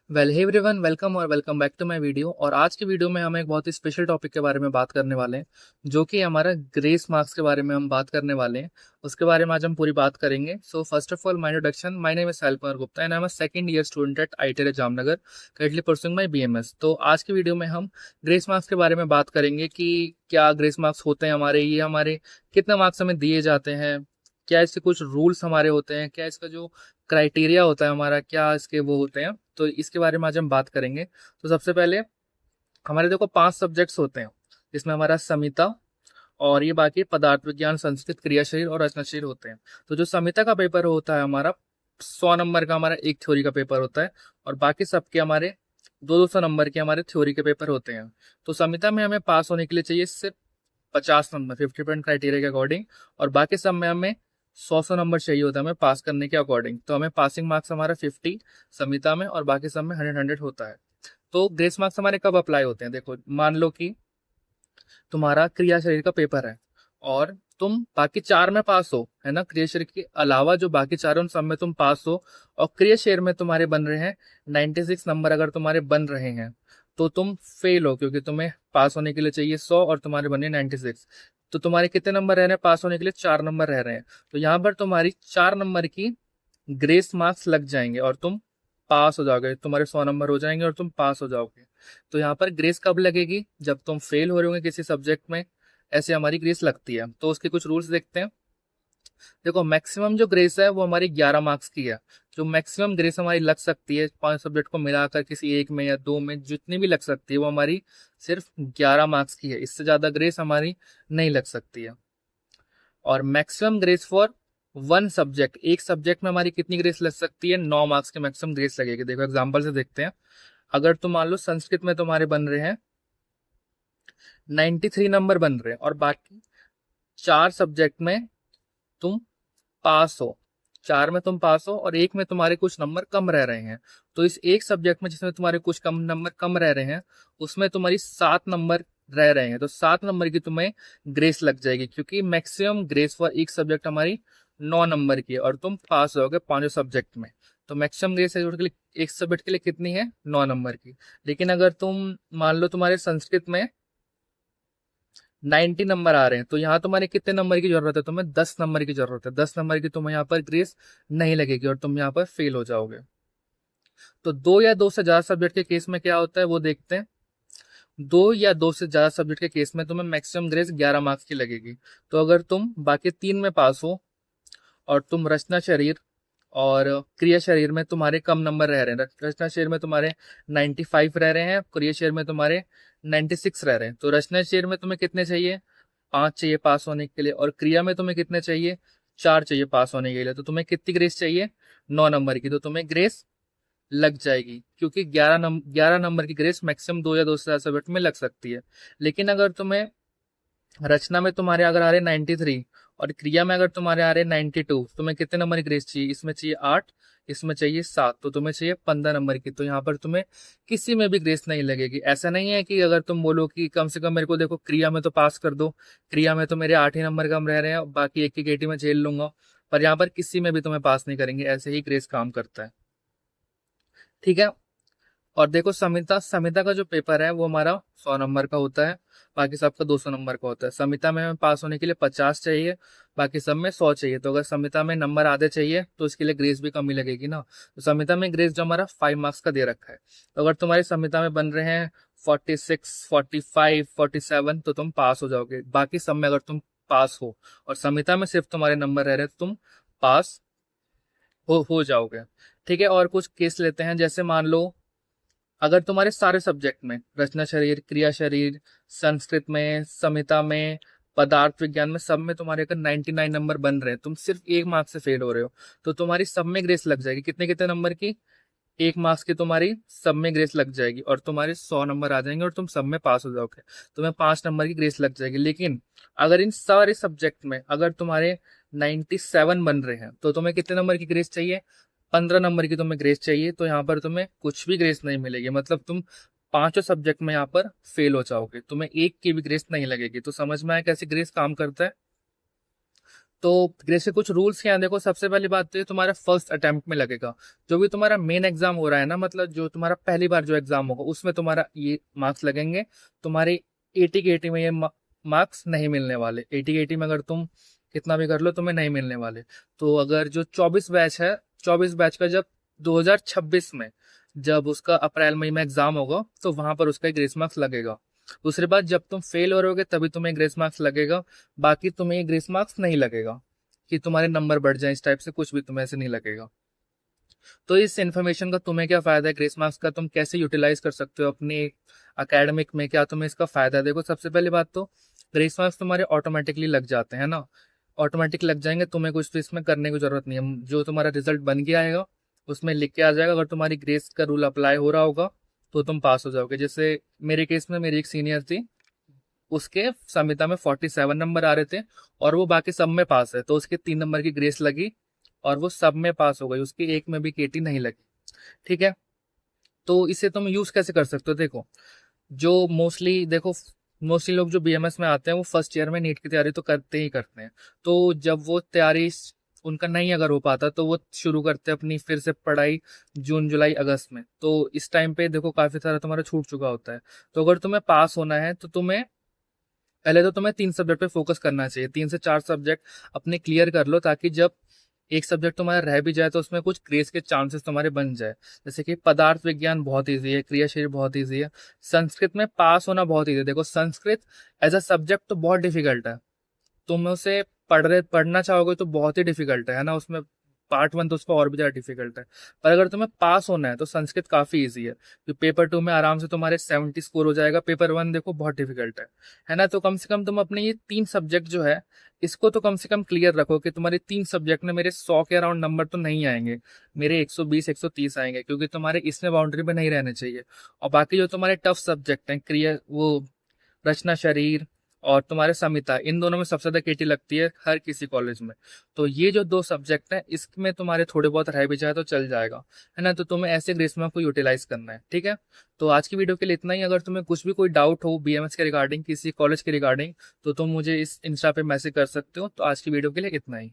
Well hey everyone, welcome और welcome back to my video. और आज की वीडियो में हम एक बहुत ही स्पेशल टॉपिक के बारे में बात करने वाले हैं, जो कि हमारा ग्रेस मार्क्स के बारे में हम बात करने वाले हैं। उसके बारे में आज हम पूरी बात करेंगे। So first of all, my introduction, my name is Sahil Kumar Gupta and I am a second year student at ITI Jamnagar, currently pursuing my BMS. तो आज की वीडियो में हम ग्रेस मार्क्स के बारे में बात करेंगे कि क्या ग्रेस मार्क्स होते हैं हमारे, ये हमारे कितने मार्क्स हमें दिए जाते हैं, क्या इसके कुछ रूल्स हमारे होते हैं, क्या इसका जो क्राइटेरिया होता है हमारा, क्या इसके वो होते हैं। तो इसके बारे में आज हम बात करेंगे। तो सबसे पहले हमारे देखो 5 सब्जेक्ट्स होते हैं, जिसमें हमारा समिता और ये बाकी पदार्थ विज्ञान, संस्कृत, क्रिया शरीर और रचना शरीर होते हैं। तो जो समिता का पेपर होता है हमारा 100 नंबर का, हमारा एक थ्योरी का पेपर होता है, और बाकी सबके हमारे 200 नंबर के हमारे थ्योरी के पेपर होते हैं। तो समिता में हमें पास होने के लिए चाहिए सिर्फ 50 नंबर, 50% क्राइटेरिया के अकॉर्डिंग, और बाकी सब में हमें 100 नंबर चाहिए होता है हमें पास करने के अकॉर्डिंग। तो हमें पासिंग मार्क्स हमारा 50 समिता में, और बाकी सब में 100 होता है। तो ग्रेस मार्क्स हमारे कब अप्लाई होते हैं? देखो, मान लो कि तुम्हारा क्रिया शरीर का पेपर है और तुम बाकी 4 में पास हो, है ना, क्रिया शरीर के अलावा जो बाकी 4 है उन सब में तुम पास हो, और क्रिया शरीर में तुम्हारे बन रहे हैं 96 नंबर, अगर तुम्हारे बन रहे हैं तो तुम फेल हो, क्योंकि तुम्हें पास होने के लिए चाहिए 100 और तुम्हारे बने 96। तो तुम्हारे कितने नंबर रह रहे हैं पास होने के लिए? 4 नंबर रह रहे हैं। तो यहाँ पर तुम्हारी 4 नंबर की ग्रेस मार्क्स लग जाएंगे और तुम पास हो जाओगे, तुम्हारे 100 नंबर हो जाएंगे और तुम पास हो जाओगे। तो यहाँ पर ग्रेस कब लगेगी? जब तुम फेल हो रहे होंगे किसी सब्जेक्ट में, ऐसे हमारी ग्रेस लगती है। तो उसके कुछ रूल्स देखते हैं। देखो, मैक्सिमम जो ग्रेस है वो हमारी 11 मार्क्स की है। जो मैक्सिमम ग्रेस हमारी लग सकती है 5 सब्जेक्ट को मिलाकर, किसी एक में या दो में जितनी भी लग सकती है, वो हमारी सिर्फ 11 मार्क्स की है। इससे ज्यादा ग्रेस हमारी नहीं लग सकती है। और maximum grace for one subject, एक सब्जेक्ट में हमारी कितनी ग्रेस लग सकती है? 9 मार्क्स की मैक्सिमम ग्रेस लगेगी। देखो एग्जांपल से देखते हैं। अगर तुम मान लो संस्कृत में तुम्हारे बन रहे हैं 93 नंबर बन रहे हैं, और बाकी 4 सब्जेक्ट में तुम पास हो, 4 में तुम पास हो और एक में तुम्हारे कुछ नंबर कम रह रहे हैं, तो इस एक सब्जेक्ट में जिसमें तुम्हारे कुछ कम नंबर कम रह रहे हैं, उसमें तुम्हारी 7 नंबर रह रहे हैं, तो 7 नंबर की तुम्हें ग्रेस लग जाएगी, क्योंकि मैक्सिमम ग्रेस फॉर एक सब्जेक्ट हमारी 9 नंबर की है, और तुम पास होगे पांचों सब्जेक्ट में। तो मैक्सिमम ग्रेस एक सब्जेक्ट के लिए कितनी है? 9 नंबर की। लेकिन अगर तुम मान लो तुम्हारे संस्कृत में 90 नंबर आ रहे हैं, तो यहाँ तुम्हारे कितने नंबर की जरूरत है? तुम्हें 10 नंबर की जरूरत है। 10 नंबर की तुम्हें यहाँ पर ग्रेस नहीं लगेगी और तुम यहाँ पर फेल हो जाओगे। तो दो या दो से ज्यादा सब्जेक्ट के केस में क्या होता है वो देखते हैं। दो या दो से ज्यादा सब्जेक्ट के केस में तुम्हें मैक्सिमम ग्रेस 11 मार्क्स की लगेगी। तो अगर तुम बाकी 3 में पास हो और तुम रचना शरीर और क्रिया शरीर में तुम्हारे कम नंबर रह रहे हैं, रचना शरीर में तुम्हारे 95 रह रहे हैं, क्रिया शरीर में तुम्हारे 96 रह रहे हैं, तो रचना शरीर में तुम्हें कितने चाहिए? 5 चाहिए पास होने के लिए, और क्रिया में तुम्हें कितने चाहिए? 4 चाहिए पास होने के लिए। तो तुम्हें कितनी ग्रेस चाहिए? 9 नंबर की। तो तुम्हें ग्रेस लग जाएगी, क्योंकि 11 नंबर की ग्रेस मैक्सिमम दो या दो से ज्यादा सब्जेक्ट में लग सकती है। लेकिन अगर तुम्हें रचना में तुम्हारे अगर आ रहे 93 और क्रिया में अगर तुम्हारे आ रहे 92, तुम्हें कितने नंबर की ग्रेस चाहिए? इसमें चाहिए 8, इसमें चाहिए 7, तो तुम्हें चाहिए 15 नंबर की। तो यहाँ पर तुम्हें किसी में भी ग्रेस नहीं लगेगी। ऐसा नहीं है कि अगर तुम बोलो कि कम से कम मेरे को देखो क्रिया में तो पास कर दो, क्रिया में तो मेरे 8 ही नंबर कम रह रहे हैं, बाकी एक की केटी में झेल लूंगा, पर यहाँ पर किसी में भी तुम्हें पास नहीं करेंगे। ऐसे ही ग्रेस काम करता है, ठीक है। और देखो, समिता समिता का जो पेपर है वो हमारा 100 नंबर का होता है, बाकी सबका 200 नंबर का होता है। समिता में हमें पास होने के लिए 50 चाहिए, बाकी सब में 100 चाहिए। तो अगर समिता में नंबर आधे चाहिए तो इसके लिए ग्रेस भी कम ही लगेगी ना। तो समिता में ग्रेस जो हमारा 5 मार्क्स का दे रखा है, तो अगर तुम्हारी समिता में बन रहे हैं 46, 45, 47, तो तुम पास हो जाओगे। बाकी सब में अगर तुम पास हो और समिता में सिर्फ तुम्हारे नंबर रह रहे हैं, तो तुम पास हो जाओगे, ठीक है। और कुछ केस लेते हैं, जैसे मान लो अगर तुम्हारे सारे सब्जेक्ट में, रचना शरीर, क्रिया शरीर, संस्कृत में, समिता में, पदार्थ विज्ञान में, सब में तुम्हारे अगर 99 नंबर बन रहे हैं, तुम सिर्फ एक मार्क्स से फेल हो रहे हो, तो तुम्हारी सब में ग्रेस लग जाएगी। कितने कितने नंबर की? एक मार्क्स की तुम्हारी सब में ग्रेस लग जाएगी, और तुम्हारे 100 नंबर आ जाएंगे और तुम सब में पास हो जाओगे। तुम्हें 5 नंबर की ग्रेस लग जाएगी। लेकिन अगर इन सारे सब्जेक्ट में अगर तुम्हारे 97 बन रहे हैं, तो तुम्हें कितने नंबर की ग्रेस चाहिए? 15 नंबर की तुम्हें ग्रेस चाहिए। तो यहाँ पर तुम्हें कुछ भी ग्रेस नहीं मिलेगी, मतलब तुम पांचों सब्जेक्ट में यहाँ पर फेल हो जाओगे, तुम्हें एक की भी ग्रेस नहीं लगेगी। तो समझ में आया कैसे ग्रेस काम करता है। तो ग्रेस के कुछ रूल्स क्या हैं देखो। सबसे पहली बात तो ये तुम्हारा फर्स्ट अटेम्प्ट में लगेगा। जो भी तुम्हारा मेन एग्जाम हो रहा है ना, मतलब जो तुम्हारा पहली बार जो एग्जाम होगा उसमें तुम्हारा ये मार्क्स लगेंगे। तुम्हारे 80 के 80 में ये मार्क्स नहीं मिलने वाले। 80 के 80 में अगर तुम कितना भी कर लो तुम्हें नहीं मिलने वाले। तो अगर जो 24 बैच है, 24 बैच का जब 2026 में जब उसका अप्रैल मई में एग्जाम होगा तो वहां पर उसका ग्रेस मार्क्स लगेगा। दूसरी बात, जब तुम फेल हो रहोगे तभी तुम्हें ग्रेस मार्क्स लगेगा, बाकी तुम्हें ग्रेस मार्क्स नहीं लगेगा कि तुम्हारे नंबर बढ़ जाए, इस टाइप से कुछ भी तुम्हें ऐसे नहीं लगेगा। तो इस इन्फॉर्मेशन का तुम्हें क्या फायदा है, ग्रेस मार्क्स का तुम कैसे यूटिलाइज कर सकते हो अपने एकेडमिक में, क्या तुम्हें इसका फायदा है। देखो सबसे पहली बात तो ग्रेस मार्क्स तुम्हारे ऑटोमेटिकली लग जाते हैं ना, ऑटोमेटिक लग जाएंगे, तुम्हें कुछ तो इसमें करने की जरूरत नहीं है। जो तुम्हारा रिजल्ट बन गया आएगा उसमें लिख के आ जाएगा, अगर तुम्हारी ग्रेस का रूल अप्लाई हो रहा होगा तो तुम पास हो जाओगे। जैसे मेरे केस में मेरी एक सीनियर थी, उसके संविदा में 47 नंबर आ रहे थे और वो बाकी सब में पास है, तो उसके 3 नंबर की ग्रेस लगी और वो सब में पास हो गई, उसकी एक में भी केटी नहीं लगी। ठीक है, तो इसे तुम यूज कैसे कर सकते हो। देखो जो मोस्टली लोग जो बीएमएस में आते हैं वो फर्स्ट ईयर में नीट की तैयारी तो करते ही करते हैं। तो जब वो तैयारी उनका नहीं अगर हो पाता तो वो शुरू करते हैं अपनी फिर से पढ़ाई जून जुलाई अगस्त में। तो इस टाइम पे देखो काफी सारा तुम्हारा छूट चुका होता है। तो अगर तुम्हें पास होना है तो तुम्हें पहले तो तुम्हें 3 सब्जेक्ट पे फोकस करना चाहिए। 3 से 4 सब्जेक्ट अपने क्लियर कर लो, ताकि जब एक सब्जेक्ट तुम्हारा रह भी जाए तो उसमें कुछ ग्रेस के चांसेस तुम्हारे बन जाए। जैसे कि पदार्थ विज्ञान बहुत ईजी है, क्रियाशील बहुत ईजी है, संस्कृत में पास होना बहुत ईजी है। देखो संस्कृत एज अ सब्जेक्ट तो बहुत डिफिकल्ट है, तुम उसे पढ़ना चाहोगे तो बहुत ही डिफिकल्ट है ना, उसमें पार्ट 1 तो उसका और भी ज्यादा डिफिकल्ट है। पर अगर तुम्हें पास होना है तो संस्कृत काफी इजी है, तो पेपर 2 में आराम से तुम्हारे 70 स्कोर हो जाएगा। पेपर 1 देखो बहुत डिफिकल्ट है ना। तो कम से कम तुम अपने ये 3 सब्जेक्ट जो है इसको तो कम से कम क्लियर रखो कि तुम्हारे 3 सब्जेक्ट में मेरे 100 के अराउंड नंबर तो नहीं आएंगे, मेरे 120 130 आएंगे, क्योंकि तुम्हारे इसमें बाउंड्री में नहीं रहने चाहिए। और बाकी जो तुम्हारे टफ सब्जेक्ट हैं, क्रिया वो रचना शरीर और तुम्हारे संहिता, इन दोनों में सबसे ज्यादा केटी लगती है हर किसी कॉलेज में। तो ये जो 2 सब्जेक्ट हैं इसमें तुम्हारे थोड़े बहुत रह भी जाए तो चल जाएगा, है ना। तो तुम्हें ऐसे ग्रेस मार्क को यूटिलाइज करना है। ठीक है, तो आज की वीडियो के लिए इतना ही। अगर तुम्हें कुछ भी कोई डाउट हो बीएमएस के रिगार्डिंग, किसी कॉलेज के रिगार्डिंग, तो तुम मुझे इस इंस्टा पे मैसेज कर सकते हो। तो आज की वीडियो के लिए इतना ही।